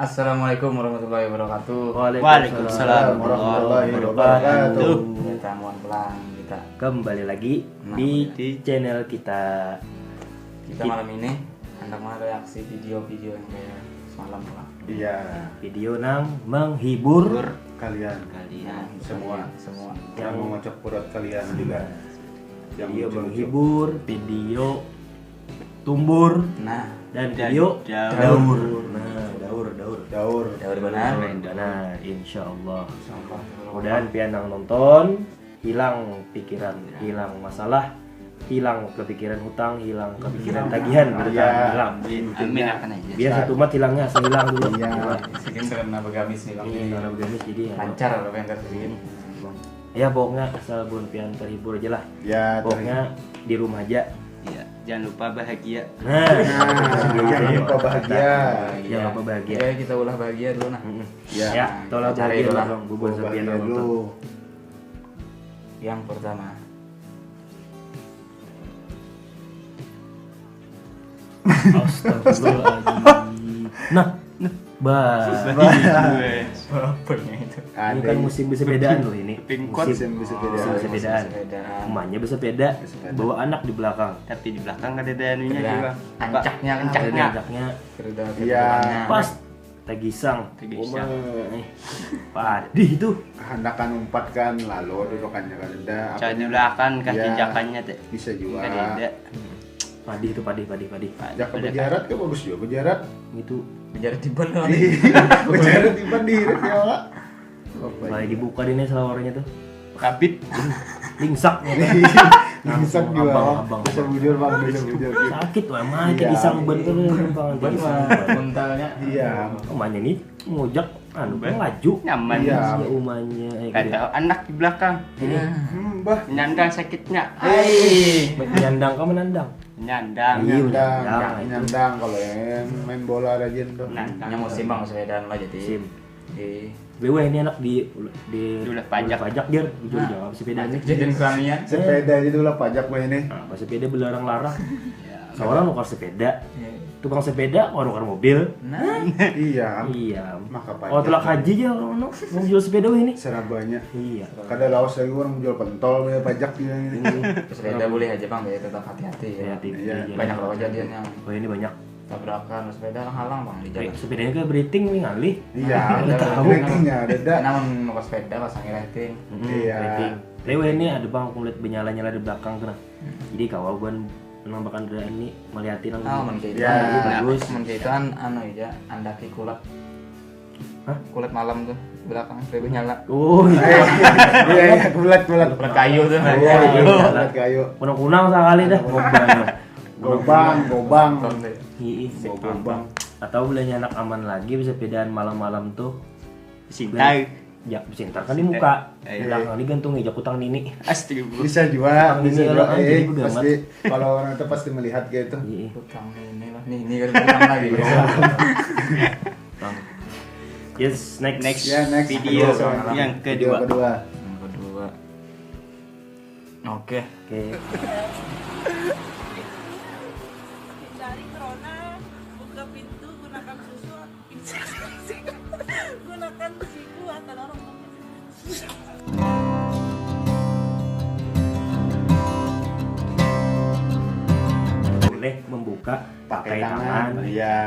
Assalamualaikum warahmatullahi wabarakatuh. Waalaikumsalam warahmatullahi wabarakatuh. Kita mohon pelan kita. Kembali lagi di channel kita. Kita malam ini hendak mereaksi video-video yang kayak semalam lah. Iya, Video nang menghibur kalian semua. yang mengocok perut kalian juga. Yang video lucu-lucu. menghibur, video tumbur, Nah, dan video daur. Nah, daur. Daur benar. Nah, insya Allah. Sampah. Mudah-mudahan pianang nonton, hilang pikiran, hilang masalah, hilang kepikiran hutang, hilang kepikiran tagihan, Iya. hilang. Amin akan aja. Biar satu umat hilangnya, hilang dulu. Iya. Sekian karena begamis nih bang. Ini karena begamis jadi ya. Lancar apa yang terjadi. Ya pokoknya asal bun pian terhibur aja lah. Ya, Pokoknya di rumah aja. Iya, jangan lupa bahagia. Nah, jangan lupa bahagia. Jangan lupa bahagia. Ya kita ulah bahagia dulu nah. Ya, Ya, tolong cari bahagia dulu lah. dong, bubur bahagia sepian dulu. nonton. Yang pertama. Astagfirullahaladzim. Nah, Apanya itu? ini kan musim bersepedaan loh ini. Pingkot. Musim bersepeda. Bersepedaan. Sepedaan. Emaknya bersepeda, bawa anak di belakang. Tapi di belakang ada danunya Ada juga. ancaknya kan. Ancaknya. Anaknya Iya. pas tegisang. Tegisang. Padih itu. Hendakan umpat kan, lalu dudukannya kan ada. Cara di belakang kah Iya. jejakannya teh. Bisa juga. Ada. Padih itu padih. Jak ke bejarat kan bagus juga bejarat. Itu Menjadi tiba loh. Bejarat tiba direk ya, Pak. mulai dibuka di nih selawarnya tuh. Kabit. Lingsak. Langsung juga. abang. Bisa bujur bang, bisa bujur. Sakit wah mah Iya. tegisang bentar gampang Ban tegisang. mah mentalnya. Iya. Emaknya nih ngojak anu laju. Nyaman. Iya. Ya umanya Kata anak di belakang. Iya. Bah. Menyandang sakitnya. menyandang kamu menandang. Menyandang. Iya. Nyandang, itu. nyandang kalau yang main bola rajin tuh. Menyandang. Hanya musim bang sepedaan lah jadi. Sim. Di BW ini anak di Ulah pajak. dia jujur jawab sepeda ini. jadi keramian. Sepeda itu lah pajak gue ini. Nah, pas sepeda belarang-larang. Ya. Seorang nukar sepeda, tukang sepeda mau nukar mobil. Nah, Iya. Iya. Maka pajak. Oh, tulak haji aja orang nu mau jual sepeda ini. Serabanya. Iya. Kada laos lagi orang jual pentol ya pajak dia ini. sepeda boleh aja bang, ya tetap hati-hati ya. Iya. Banyak loh kejadian yang Oh, ini banyak. tabrakan sepeda halang bang di jalan. Sepedanya kayak beriting nih ngalih. Iya, Ada tahu ratingnya ada. Namun mau sepeda pasang rating. Iya. Rating. Lewe ini ada bang kulit benyala-nyala di belakang kena. Jadi kawan penambakan dada ini melihatin Ah, men kayak itu. Ya, bagus. Men kayak itu kan anu ya, andaki kulit. Hah? Kulit malam tuh belakang sepeda nyala. Oh, Iya, iya, bulat. Kulit kayu tuh. Iya, bulat kayu. kunang-kunang sekali dah. Gobang. Gobang. Atau belanja anak aman lagi bisa sepedaan malam-malam tuh. Sintai. Ya, sintar kan di muka. Eh, Belakang digantung ejak utang nini. Astagfirullah. Bisa juga, Utang bisa ini juga. orang jadi begamat. Pasti kalau orang itu pasti melihat gitu. Iya. Utang ini lah. Nih, ini kan utang lagi. Utang. Yes, next. Ya, next Video Video yang Video kedua. kedua. Yang kedua. Oke. Oke. Hindari corona, buka pintu, gunakan susu, gunakan siku atau orang Boleh membuka pakai tangan. Iya.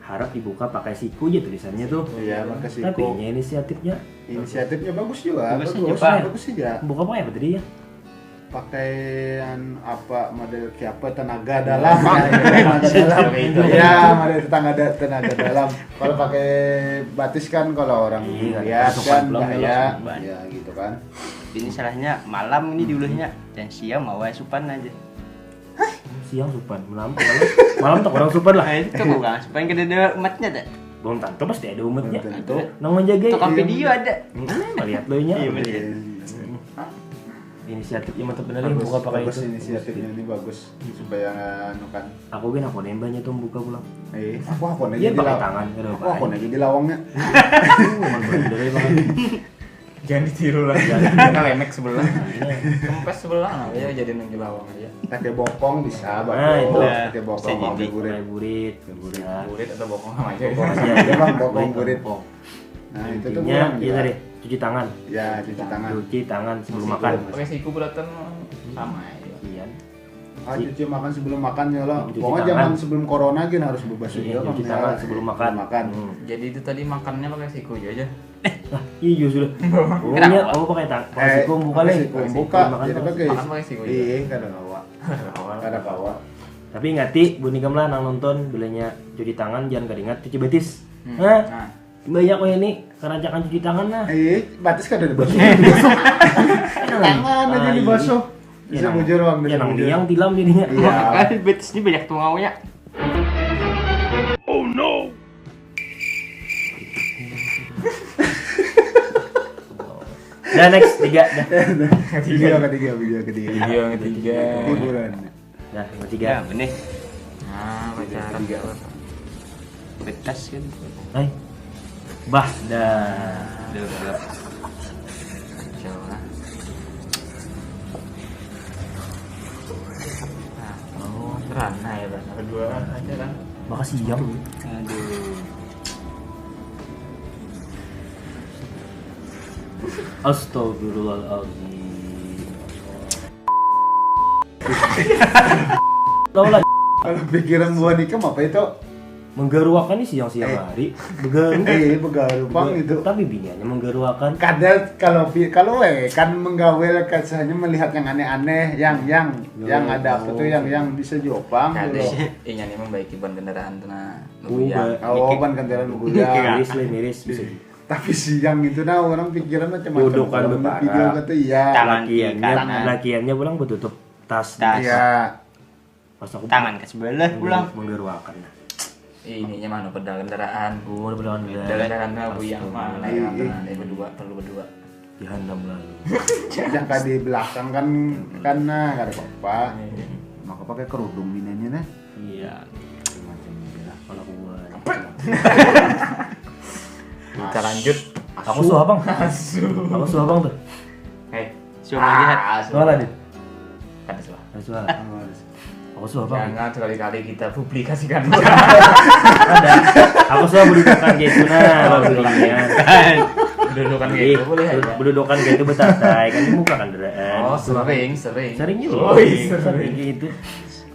Harap dibuka pakai siku aja tulisannya tuh. Iya, pakai siku. Tapi ini inisiatifnya Inisiatifnya bagus juga. Bagus Bagus, aja, Pak. bagus aja. buka apa ya tadi ya? Pakaian apa model kayak apa tenaga dalam tenaga dalam ya model tenaga dalam kalau pakai batis kan kalau orang Iya, lihat sopan kan belum, bahaya sopan. ya gitu kan Ini salahnya malam ini diulahnya dan siang mau supan aja. Siang supan, malam tak orang supan lah. Nah, itu kan bukan supan kan ada umatnya dah. Belum tentu pasti ada umatnya. tentu Nang menjaga. Tukang video ada. Melihat lo nya. Iya, bener. Inisiatifnya mantap bener ya buka pakai bagus itu. inisiatifnya ini bagus supaya anu kan Aku kan aku nembahnya tuh buka pulang. aku aja Iya di pakai lawang tangan. Aduh, aku aja di lawangnya Emang bener banget. Jangan ditiru lah. Jangan lemek sebelah. Kempes sebelah nah ya jadi nang lawang aja. Pakai bokong bisa, Nah, itu. pakai bokong, Bisa jadi. pakai burit. burit. Burit atau bokong sama aja. Bokong aja. Iya bang, bokong burit. Bokong. Nah itu tuh Intinya kurang iya juga. tadi cuci tangan. Ya cuci tangan. Cuci tangan sebelum makan. Pakai siku beratan sama ya. Iya. Cuci makan sebelum makan ya lo. Cuci Pokoknya tangan. zaman sebelum corona gini harus berbasuh Iya, juga cuci Bang, tangan ya. sebelum makan. Makan. Jadi itu tadi makannya pakai siku aja. Nah, iya sudah. Oh, iya, kamu pakai siku buka pakai nih. siku, buka. Makan Jadi terus. pakai. Makan pakai siku, Iya, kada kawa. Awal. Kada kawa. Tapi ingati bunikam lah nang nonton bilanya cuci tangan jangan kadingat cuci betis. Hmm. Hah? Nah, Banyak kok ini kerancakan cuci tangan nah. Batis kada dibasuh. Tangan aja dibasuh. Bisa bujur bang. Ya nang liang tilam jadinya. Iya. Makanya betis ini banyak tungaunya. Dah next 3 dah. Video ketiga. video yang ketiga. Hiburan. Dah yang Ya, ketiga. benih. Nah, pacaran apa? Betas kan. Hai. Bah dah. Udah. Jauh lah. Nah, oh, Rana ya, Rana kedua aja kan. Makasih yang. Aduh. Astagfirullahaladzim. Tahu lah Kalau pikiran buah nikam apa itu? menggeruakan nih siang-siang hari. Begaru. Begaru bang itu. Tapi biniannya menggeruakan. Kadang kalau kan menggawel katanya melihat yang aneh-aneh, yang ada apa tuh yang bisa diopang Kade, gitu. ini membaiki ban kendaraan tuh nah. Ubah. Oh, ban kendaraan ya. Miris lah, miris bisa. Tapi siang itu nah orang pikiran macam-macam. Jodokan Kalau betara. video kata iya. Tangan Lakiannya, kanan. lakiannya pulang bertutup tas. Tas. Iya. Pas aku Tangan ke sebelah pulang. menggeruakan. Ininya mana pedal kendaraan. Oh, udah berlawan Pedal kendaraan bu yang mana yang ini berdua perlu berdua. Jahanam lalu. Yang di belakang kan nah enggak ada apa-apa. Maka pakai kerudung bininya nah. Iya. Kalau gua. Kita lanjut. Aku suah bang. Aku suah bang tuh. Hei, Cuma lihat. Suah lah dit. kan salah. Aku suah. Aku suah bang. Jangan sekali-kali kita publikasikan. Ada. Aku suah berdudukan kayak itu nah. Berdudukannya. Dudukan gitu boleh aja. Berdudukan kayak itu betatai kan ini muka kan deraan. Oh, sering. Sering juga. Oh, Sering sering. gitu.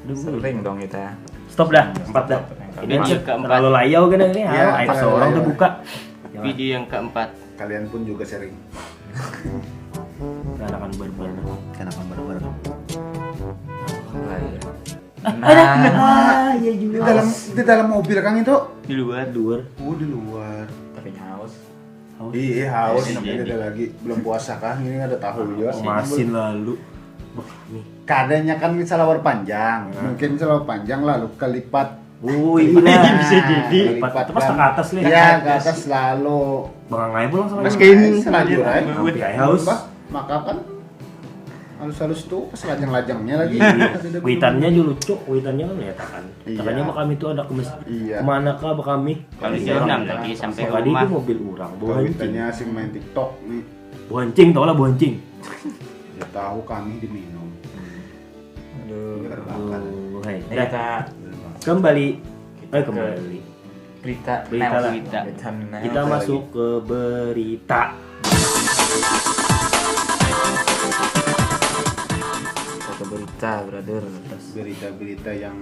Aduh, Sering dong kita. Stop dah, 4 dah. Ini Video keempat. terlalu layau kan ini. Iya, Aib terlalu seorang layau. tuh buka. Video yang keempat. Kalian pun juga sering. Kanakan barbar. Kenapa barbar? Ah, iya juga. Di dalam mobil kan itu? Di luar. Luar. Oh, di luar. Tapi haus. Iya, haus Jadi. namanya ada lagi belum puasa kan. Ini ada tahu juga. Masin lalu. Wah, nih. Kadanya kan salawar panjang. Mungkin salawar panjang lalu kelipat. Wih, benar. Bisa jadi. Lipat itu pas kan. ke atas nih. Iya, ke atas selalu. Bang Ngai pulang sama Mas ini. Kain. Selajur aja. Sampai air haus. Bah, maka kan halus-halus tuh pas lajang-lajangnya lagi. Witannya dulu cuk, witannya kan ya kan. Iya. Katanya bakal itu ada ke masjid. Iya. Kemana kah bakal kami? Kalau jam 6 lagi sampai Tadi rumah. itu mobil orang, Kawitannya boncing. asing main TikTok nih. Boncing, tau lah boncing. Ya tahu kami diminum. Aduh. Terbakar. Hai. Ini Dah, kita kembali. ke Kembali. berita. Berita Nah, lah. berita. Kita masuk ke berita. Kita ke berita, brother. Berita-berita yang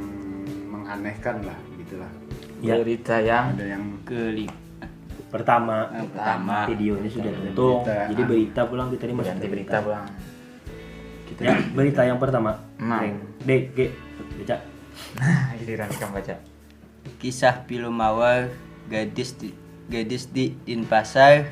menganehkan lah gitulah. Ya. Berita yang Ada yang Pertama, pertama. video ini sudah tentu. Berita. Jadi berita pulang kita ini masuk ganti ke berita, Bang. Ya, berita yang pertama. Nah. D, G, baca. Giliran kamu baca. Kisah pilu mawar gadis di Denpasar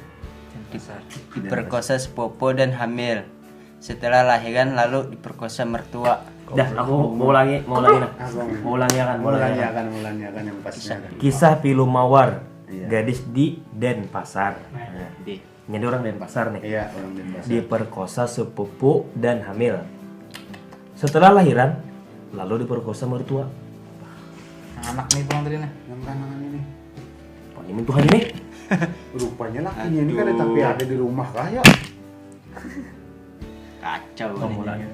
diperkosa sepupu dan hamil. Setelah lahiran lalu diperkosa mertua. Dah, aku mau ulangi nah. Abang. Mau ulangi akan. Mulanya yang pasnya. Kisah pilu mawar Iya. gadis di Denpasar. Nah, Di ini ada orang Denpasar nih. Iya, orang Denpasar. Diperkosa sepupu dan hamil. Setelah lahiran lalu diperkosa mertua. Anak nih pulang tadi nih. Yang kanan ini. Apa ini Tuhan ini? Rupanya lakinya ini kan tapi ada di rumah kah ya? Kacau Kamu ini. lagi.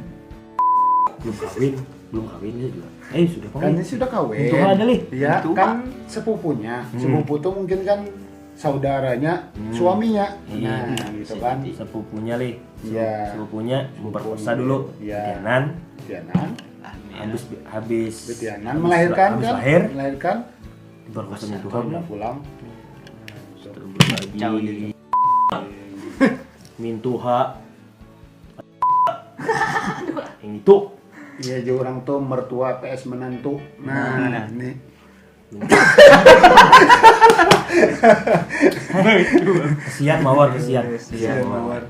Belum kawin dia juga. Sudah Kan kawin. dia sudah kawin. Itu ada nih. Iya, Itu, kan sepupunya. Sepupu tuh mungkin kan saudaranya suaminya. Iya. Nah, gitu kan. Sepupunya li. Iya. Sepupunya memperkosa dulu. Iya. Tianan Tianan. habis Tianan melahirkan habis kan? lahir Melahirkan. diperkosa Tuhan. Pulang. Kacau ini. Mintuha. Yang itu. Iya, jo orang tuh mertua PS menantu. Nah, ini. Kesian mawar kesian. Kesian, Mawar.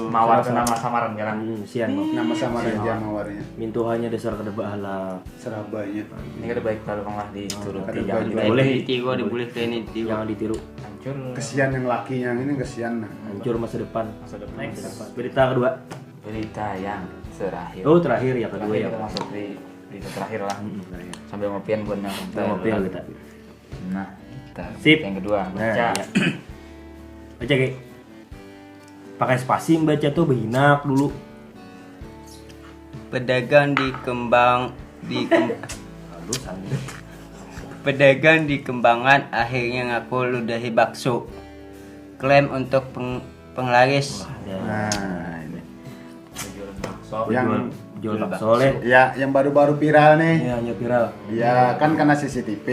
Mawar itu nama samaran kan. Kesian mawar. Nama samaran aja mawarnya. Mintuhanya dasar kedebak halah. Surabaya. Ini kan baik kalau lah dituruti Ada jangan baju. dituruti. Boleh. Tigo diboleh ke ini tigo. Jangan ditiru. Hancur Kesian yang laki yang ini kesian. Nah. Hancur masa depan. masa depan. Next. Berita kedua. Berita yang terakhir. Oh terakhir ya kedua Terakhir ya. kita masuk di berita terakhir lah. Terakhir. Sambil ngopian buat yang Kita ngopi lah kita. Nah, kita Sip. yang kedua Nah, baca. iya. Baca Ki. Pakai spasi baca tuh behinak dulu. Pedagang di Kembang Aduh santai. Pedagang di Kembangan akhirnya ngaku ludahi bakso. Klaim untuk penglaris. Nah, ini. Jualan bakso. Yang jual jual bakso leh. ya yang baru-baru viral nih. Iya, hanya viral. Ya kan karena CCTV.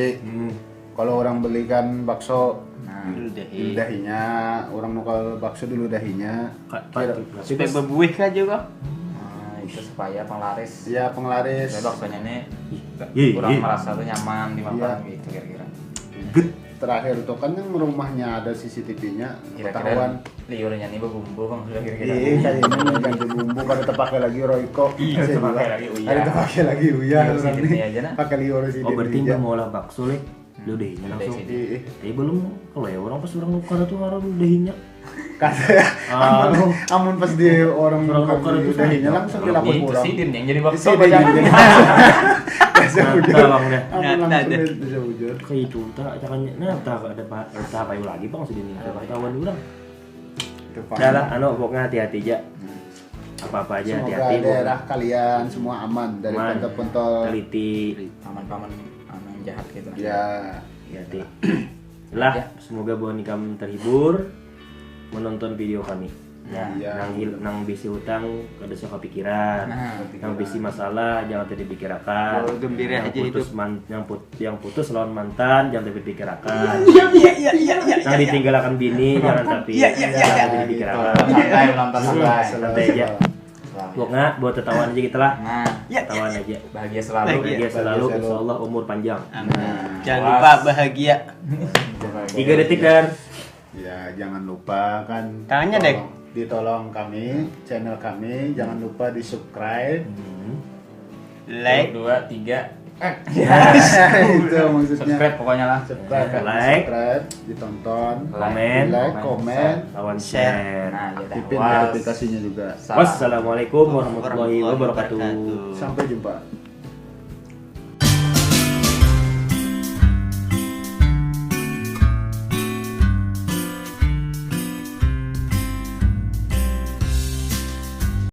Kalau orang belikan bakso, nah, Ludahi. dahinya orang nukal bakso dulu dahinya. Supaya berbuih kan juga. Nah, itu supaya penglaris. Ya penglaris. Supaya baksonya ini Iya, kurang iya. merasa tuh nyaman dimakan Iya. gitu kira-kira. Terakhir tuh kan yang rumahnya ada CCTV-nya Kira-kira ketahuan. liurnya nih bumbu bang sudah kira-kira. Iya, kayak ini ganti bumbu pada terpakai lagi Royco. Iya, Saya terpakai bilang, lagi Uya. Ada terpakai lagi Uya Liur orang sidin nih. aja, nah. Pakai liur sidin. Oh berarti aja. nggak mau olah bakso leh. Ludahinya langsung. Ludahi. Iya, Tapi belum kalau ya orang pas orang nukar tuh harus ludahinya. kata ya. Ah. Amun pas di orang Orang nukar nukar itu dahinya sama. langsung Itu dilapor pulang. sidin yang jadi bakso Sidin apa jangan. jadi. Bisa bujur. Nah, bang deh. Amun Nah, langsung nah, bisa bujur. Kayak itu tak caranya. Nah, tak ada tahap ayo lagi bang sedini. Ketahuan orang. Itu Pak. Udah lah, anu pokoknya hati-hati aja. Apa-apa aja Semoga hati-hati. daerah kalian semua aman dari Aman. pentol-pentol. Teliti. Paman-paman yang jahat gitu. Ya, Hati. Lah, semoga buat kamu terhibur menonton video kami. Ya. ya. Nang bisi hutang kada suka pikiran. Nah, Nang bisi masalah jangan tidak dipikirkan. Oh, gembira Yang aja putus hidup. yang putus lawan mantan jangan tidak dipikirkan. Iya. Yang ditinggalkan bini jangan tapi jangan tidak dipikirkan. santai menonton santai. Santai aja. Pokoknya buat tertawan aja kita lah. Nah, Tertawan aja. bahagia selalu. Bahagia selalu, Bahagia insya Allah umur panjang. Jangan lupa bahagia. 3 detik dan Ya, jangan lupa kan. Tangannya, Dek. Ditolong kami, channel kami, jangan lupa di-subscribe. Like. 2, 3. Itu maksudnya. Subscribe pokoknya lah. Subscribe, Like. subscribe, ditonton, Komen. like, komen, lawan Share. share. Nah, ya dah. tipin Was. verifikasinya juga. Salam. Wassalamualaikum warahmatullahi wabarakatuh. Sampai jumpa.